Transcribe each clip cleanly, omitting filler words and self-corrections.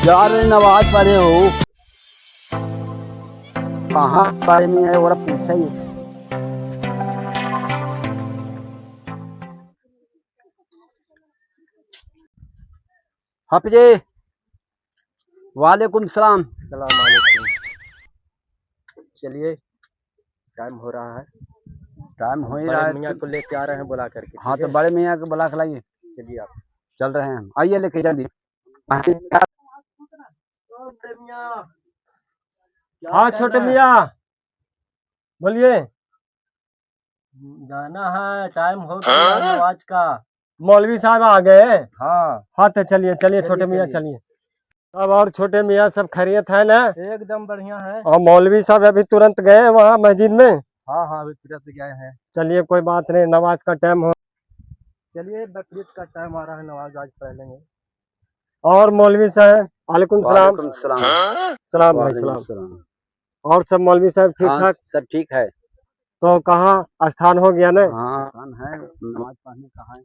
यार नमाज पढ़े हो? कहाँ पढ़े में है और पूछा ही। हाफिज, वालेकुम सलाम। सलाम वालेकुम। चलिए, टाइम हो रहा है। टाइम हो ही बड़े रहा है मियाँ को लेके आ रहे हैं बुला करके। हाँ ठीक तो है, बड़े मियाँ को बुला के लाइए। चलिए आप। चल रहे हैं हम, आइए लेके जल्दी। बड़े मियाँ, हाँ छोटे मियाँ बोलिए। जाना है, टाइम हो गया नमाज का। मौलवी साहब आ गए। हाँ, हाँ तो चलिए चलिए चलिए, छोटे मियाँ चलिए। चलिए। अब और छोटे मियाँ सब खैरियत है ना? एकदम बढ़िया है। और मौलवी साहब अभी तुरंत गए वहाँ मस्जिद में। हाँ हाँ, अभी तुरंत गए हैं। चलिए कोई बात नहीं, नमाज का टाइम हो। चलिए, बकरीद का टाइम आ रहा है, नमाज आज पढ़ लेंगे। और मौलवी साहब वालेकुम सलाम। वालेकुम सलाम। सलाम भाई वालेकुम सलाम। सलाम। और सब मौलवी साहब ठीक हाँ ठाक? सब ठीक है। तो कहाँ स्थान हो गया ना? हाँ है, नमाज पढ़ने कहाँ है?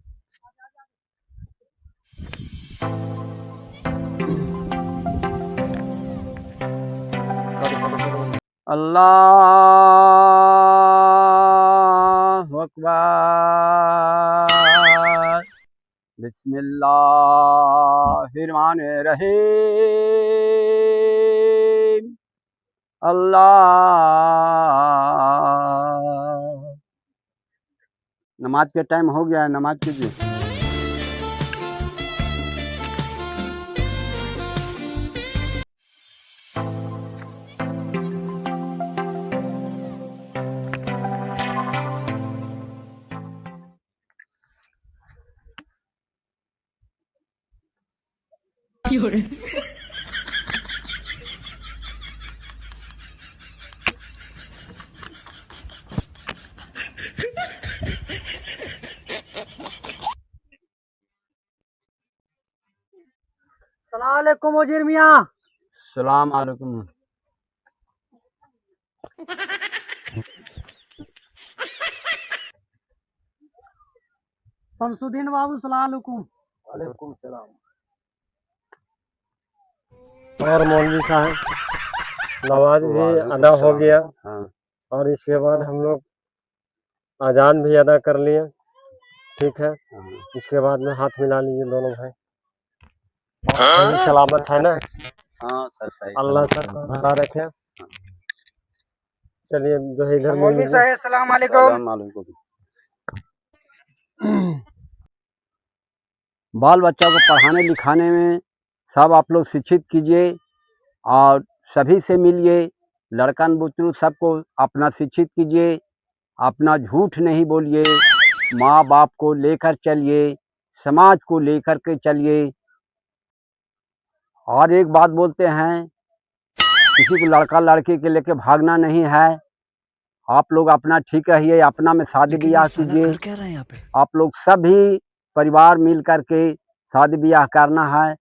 अल्लाहु अकबर। बिस्मिल्लाहिर्रहमानिर्रहीम। अल्लाह। नमाज के टाइम हो गया है, नमाज कीजिए। सलाम वालेकुम वजीर मियाँ। सलाम अलैकुम। शमसुद्दीन बाबू, सलाम वालेकुम। वालेकुम सलाम। और मौलवी साहब नमाज भी अदा हो गया। हाँ और इसके बाद हम लोग अजान भी अदा कर लिए। ठीक है, इसके बाद में हाथ मिला लीजिए दोनों भाई। सही सलामत है ना? हाँ सर सही। अल्लाह सबको भला रखे। चलिए जो है इधर मिल मौलवी लीजिए। साहब, सलाम वालेकुम। सलाम अलैकुम। बाल बच्चा को पढ़ाने लिखाने में सब आप लोग शिक्षित कीजिए और सभी से मिलिए। लड़कन बुतरू सबको अपना शिक्षित कीजिए। अपना झूठ नहीं बोलिए। माँ बाप को लेकर चलिए, समाज को लेकर के चलिए। और एक बात बोलते हैं, किसी को लड़का लड़की के लेके भागना नहीं है। आप लोग अपना ठीक रहिए, अपना में शादी ब्याह कीजिए। आप लोग सभी परिवार मिल करके शादी ब्याह करना है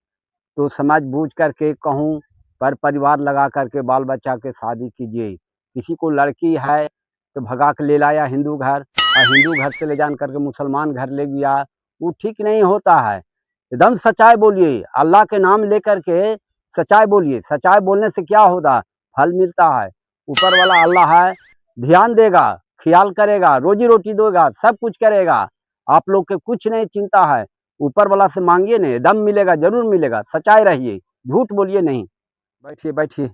तो समझ बूझ करके कहूँ पर परिवार लगा करके बाल बच्चा के शादी कीजिए। किसी को लड़की है तो भगा के ले लाया हिंदू घर, और हिंदू घर से ले जान करके मुसलमान घर ले गया, वो ठीक नहीं होता है। एकदम सच्चाई बोलिए, अल्लाह के नाम लेकर के सच्चाई बोलिए। सच्चाई बोलने से क्या होता, फल मिलता है। ऊपर वाला अल्लाह है, ध्यान देगा, ख्याल करेगा, रोजी रोटी देगा, सब कुछ करेगा। आप लोग के कुछ नहीं चिंता है। ऊपर वाला से मांगिए नहीं, दम मिलेगा, जरूर मिलेगा। सच्चाई रहिए, झूठ बोलिए नहीं। बैठिए बैठिए।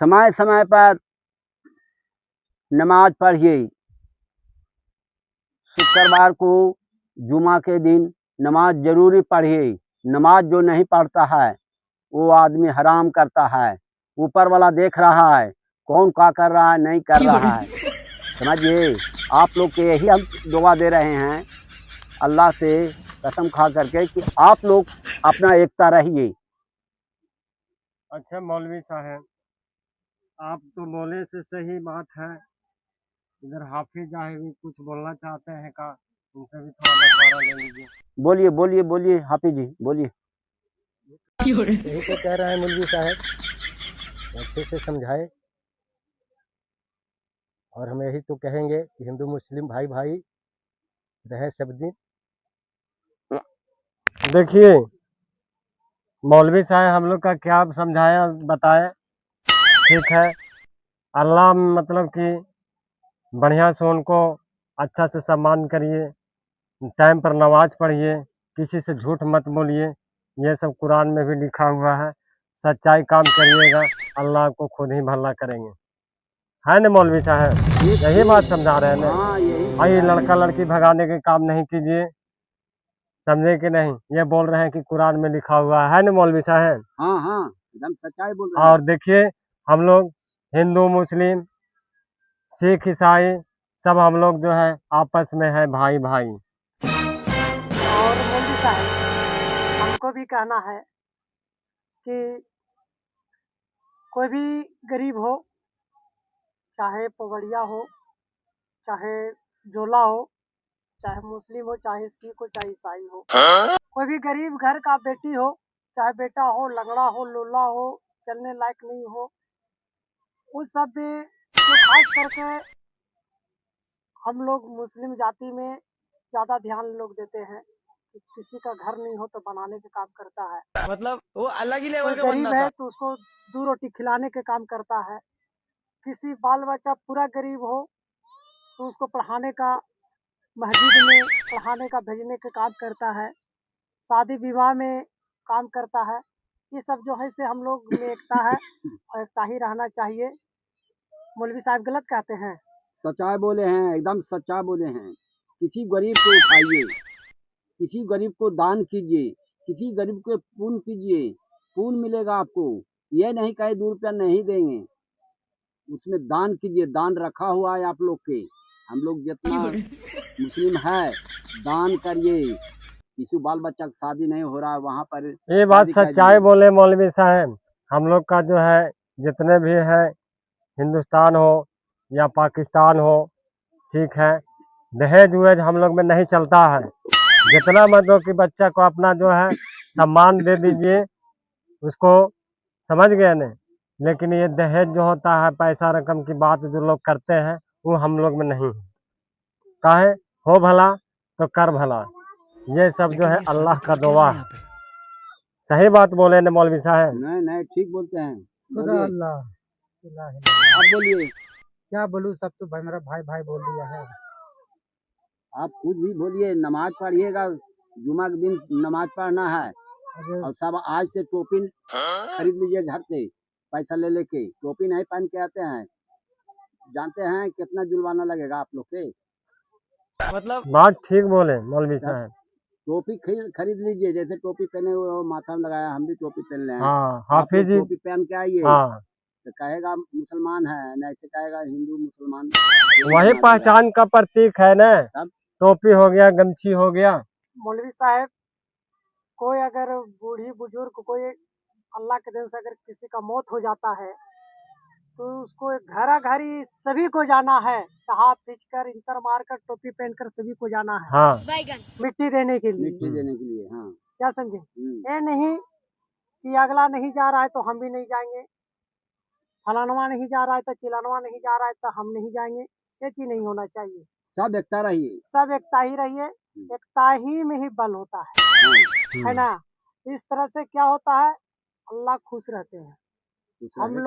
समय समय पर नमाज पढ़िए। शुक्रवार को जुमा के दिन नमाज जरूरी पढ़िए। नमाज जो नहीं पढ़ता है वो आदमी हराम करता है। ऊपर वाला देख रहा है कौन क्या कर रहा है, नहीं कर रहा है। समझिए, आप लोग के यही हम दुआ दे रहे हैं अल्लाह से कसम खा करके कि आप लोग अपना एकता रहिए। अच्छा मौलवी साहब, आप तो बोले से सही बात है। इधर हाफिज साहब भी कुछ बोलना चाहते हैं का? उनसे भी थोड़ा बंटवारा ले लीजिए। बोलिए बोलिए बोलिए हाफिज जी बोलिए। यही तो कह रहे हैं मौलवी साहब, अच्छे से समझाए। और हम यही तो कहेंगे कि हिंदू मुस्लिम भाई भाई रहे सब दिन। देखिए मौलवी साहब हम लोग का क्या समझाया बताए, ठीक है। अल्लाह मतलब कि बढ़िया से उनको अच्छा से सम्मान करिए, टाइम पर नमाज पढ़िए, किसी से झूठ मत बोलिए, ये सब कुरान में भी लिखा हुआ है। सच्चाई काम करिएगा, अल्लाह को खुद ही भला करेंगे, है ना मौलवी साहब? यही बात समझा रहे हैं ना। हाँ यही भाई लड़का लड़की भगाने के काम नहीं कीजिए, समझे कि नहीं? ये बोल रहे हैं कि कुरान में लिखा हुआ है ना मौलवी साहब? हाँ हाँ एकदम सच्चाई बोल रहे हैं। और देखिए हम लोग हिंदू मुस्लिम सिख ईसाई सब हम लोग जो है आपस में है भाई भाई। और मौलवी साहब हमको भी कहना है कि कोई भी गरीब हो, चाहे पवड़िया हो, चाहे जोला हो, चाहे मुस्लिम हो, चाहे सिख हो, चाहे ईसाई हो, कोई भी गरीब घर का बेटी हो, चाहे बेटा हो, लंगड़ा हो, लूला हो, चलने लायक नहीं हो, उस सब में तो खास करके हम लोग मुस्लिम जाति में ज़्यादा ध्यान लोग देते हैं कि किसी का घर नहीं हो तो बनाने के काम करता है। मतलब वो अलग ही कोई लेवल का गरीब बंदा था। है तो उसको 2 रोटी खिलाने के काम करता है। किसी बाल बच्चा पूरा गरीब हो तो उसको पढ़ाने का, मस्जिद में पढ़ाने का, भेजने का काम करता है। शादी विवाह में काम करता है। ये सब जो है से हम लोग में एकता है और एकता ही रहना चाहिए। मौलवी साहब गलत कहते हैं? सच्चाई बोले हैं, एकदम सच्चा बोले हैं। किसी गरीब को उठाइए, किसी गरीब को दान कीजिए, किसी गरीब को पुण्य कीजिए, पुण्य मिलेगा आपको। ये नहीं कहे 2 रुपया नहीं देंगे, उसमें दान कीजिए। दान रखा हुआ है आप लोग के, हम लोग जितना मुस्लिम है दान करिए। किसी बाल बच्चा का शादी नहीं हो रहा है वहाँ पर ये बात शादी कर सच्चाई दिए। बोले मौलवी साहब। हम लोग का जो है जितने भी है हिंदुस्तान हो या पाकिस्तान हो, ठीक है, दहेज वहेज हम लोग में नहीं चलता है। जितना मतलब कि बच्चा को अपना जो है सम्मान दे दीजिए, उसको, समझ गए न? लेकिन ये दहेज जो होता है, पैसा रकम की बात जो लोग करते हैं, वो हम लोग में नहीं है। काहे हो भला तो कर भला, ये सब जो है अल्लाह का दुआ है। सही बात बोले न मौलवी साहब? नहीं नहीं ठीक बोलते हैं। खुदा बोलिए, अल्लाह, इलाहा इल्लल्लाह। आप बोलिए। क्या बोलूँ, सब तो भाई मेरा भाई भाई बोल दिया है। आप खुद भी बोलिए, नमाज पढ़िएगा, जुमा के दिन नमाज पढ़ना है। अगर और सब आज से टोपी खरीद लीजिए घर से, पैसा ले लेके टोपी नहीं पहन के आते हैं। जानते हैं कितना जुर्माना लगेगा आप लोग के? मतलब बात ठीक बोले मौलवी साहब। टोपी खरीद लीजिए, जैसे टोपी पहने हुए हो, माथा में लगाया, हम भी टोपी पहन ले हैं। हाँ आप लोग हाफिज, टोपी पहन के आइए हाँ तो कहेगा मुसलमान है, न ऐसे कहेगा हिंदू मुसलमान। वही पहचान का प्रतीक है ना। तब? टोपी हो गया, गमछी हो गया। मौलवी साहब कोई अगर बूढ़ी बुजुर्ग कोई अल्लाह के दिन से अगर किसी का मौत हो जाता है तो उसको घरा घरी सभी को जाना है, हाथ खींच कर, इंतर मार कर, टोपी पहनकर सभी को जाना है हाँ मिट्टी देने के लिए। मिट्टी देने के लिए। हाँ क्या समझे? ये नहीं कि अगला नहीं जा रहा है तो हम भी नहीं जाएंगे, फलानवा नहीं जा रहा है तो चिलानवा नहीं जा रहा है तो हम नहीं जाएंगे। ये चीज नहीं होना चाहिए। सब एकता रहिए। सब एकता ही रहिए, एकता ही में ही बल होता है ना? इस तरह से क्या होता है, अल्लाह खुश रहते हैं। कुछ हम रहे।